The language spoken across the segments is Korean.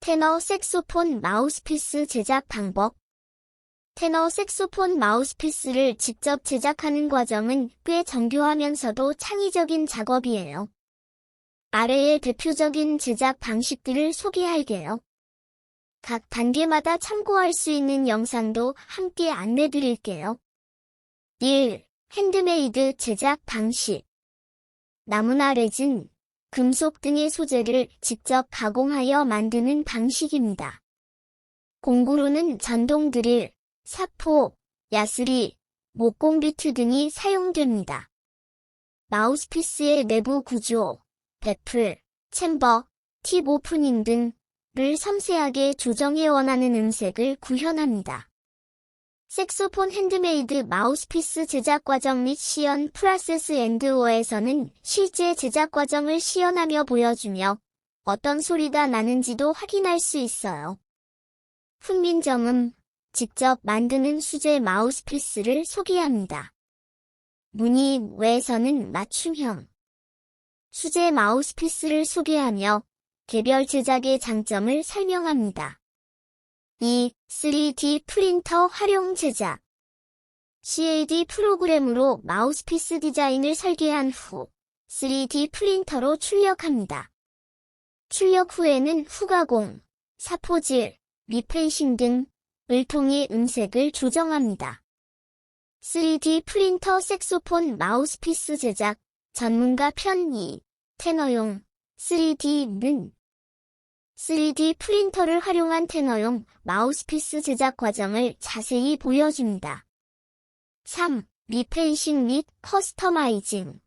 테너 색소폰 마우스피스 제작 방법. 테너 색소폰 마우스피스를 직접 제작하는 과정은 꽤 정교하면서도 창의적인 작업이에요. 아래의 대표적인 제작 방식들을 소개할게요. 각 단계마다 참고할 수 있는 영상도 함께 안내드릴게요. 1. 핸드메이드 제작 방식. 나무나 레진, 금속 등의 소재를 직접 가공하여 만드는 방식입니다. 공구로는 전동 드릴, 사포, 야스리, 목공비트 등이 사용됩니다. 마우스피스의 내부 구조, 배플, 챔버, 팁 오프닝 등을 섬세하게 조정해 원하는 음색을 구현합니다. 색소폰 핸드메이드 마우스피스 제작 과정 및 시연 프로세스 앤드 워에서는 실제 제작 과정을 시연하며 보여주며 어떤 소리가 나는지도 확인할 수 있어요. 훈민정음, 직접 만드는 수제 마우스피스를 소개합니다. 무늬 외에서는 맞춤형 수제 마우스피스를 소개하며 개별 제작의 장점을 설명합니다. 2. 3D 프린터 활용 제작. CAD 프로그램으로 마우스피스 디자인을 설계한 후 3D 프린터로 출력합니다. 출력 후에는 후가공, 사포질, 리페이싱 등을 통해 음색을 조정합니다. 3D 프린터 색소폰 마우스피스 제작, 전문가 편 2, 테너용, 3D는 3D 프린터를 활용한 테너용 마우스피스 제작 과정을 자세히 보여줍니다. 3. 리페이싱 및 커스터마이징.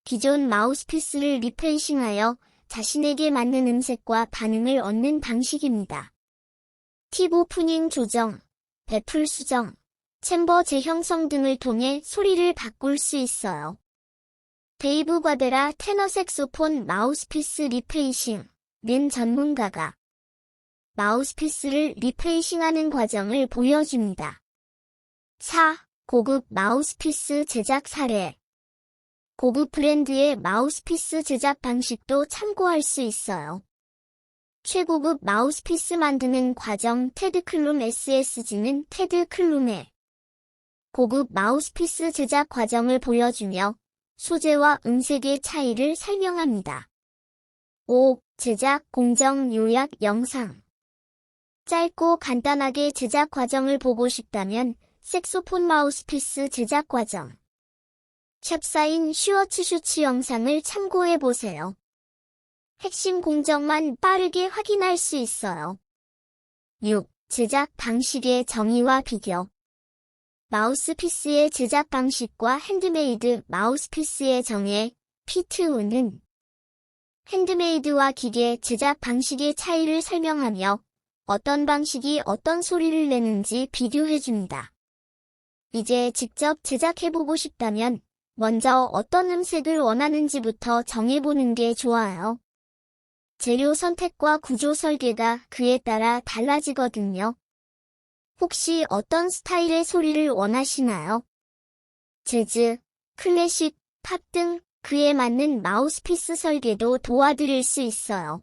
기존 마우스피스를 리페이싱하여 자신에게 맞는 음색과 반응을 얻는 방식입니다. 팁 오프닝 조정, 배플 수정, 챔버 재형성 등을 통해 소리를 바꿀 수 있어요. 데이브 과데라 테너 색소폰 마우스피스 리페이싱 는 전문가가 마우스피스를 리페이싱하는 과정을 보여줍니다. 4. 고급 마우스피스 제작 사례. 고급 브랜드의 마우스피스 제작 방식도 참고할 수 있어요. 최고급 마우스피스 만드는 과정 테드 클룸 SSG는 테드 클룸의 고급 마우스피스 제작 과정을 보여주며 소재와 음색의 차이를 설명합니다. 5. 제작 공정 요약 영상. 짧고 간단하게 제작 과정을 보고 싶다면 색소폰 마우스피스 제작 과정 샵사인 슈워츠슈츠 영상을 참고해보세요. 핵심 공정만 빠르게 확인할 수 있어요. 6. 제작 방식의 정의와 비교. 마우스피스의 제작 방식과 핸드메이드 마우스피스의 정의, P2는 핸드메이드와 기계 제작 방식의 차이를 설명하며 어떤 방식이 어떤 소리를 내는지 비교해줍니다. 이제 직접 제작해보고 싶다면 먼저 어떤 음색을 원하는지부터 정해보는 게 좋아요. 재료 선택과 구조 설계가 그에 따라 달라지거든요. 혹시 어떤 스타일의 소리를 원하시나요? 재즈, 클래식, 팝 등 그에 맞는 마우스피스 설계도 도와드릴 수 있어요.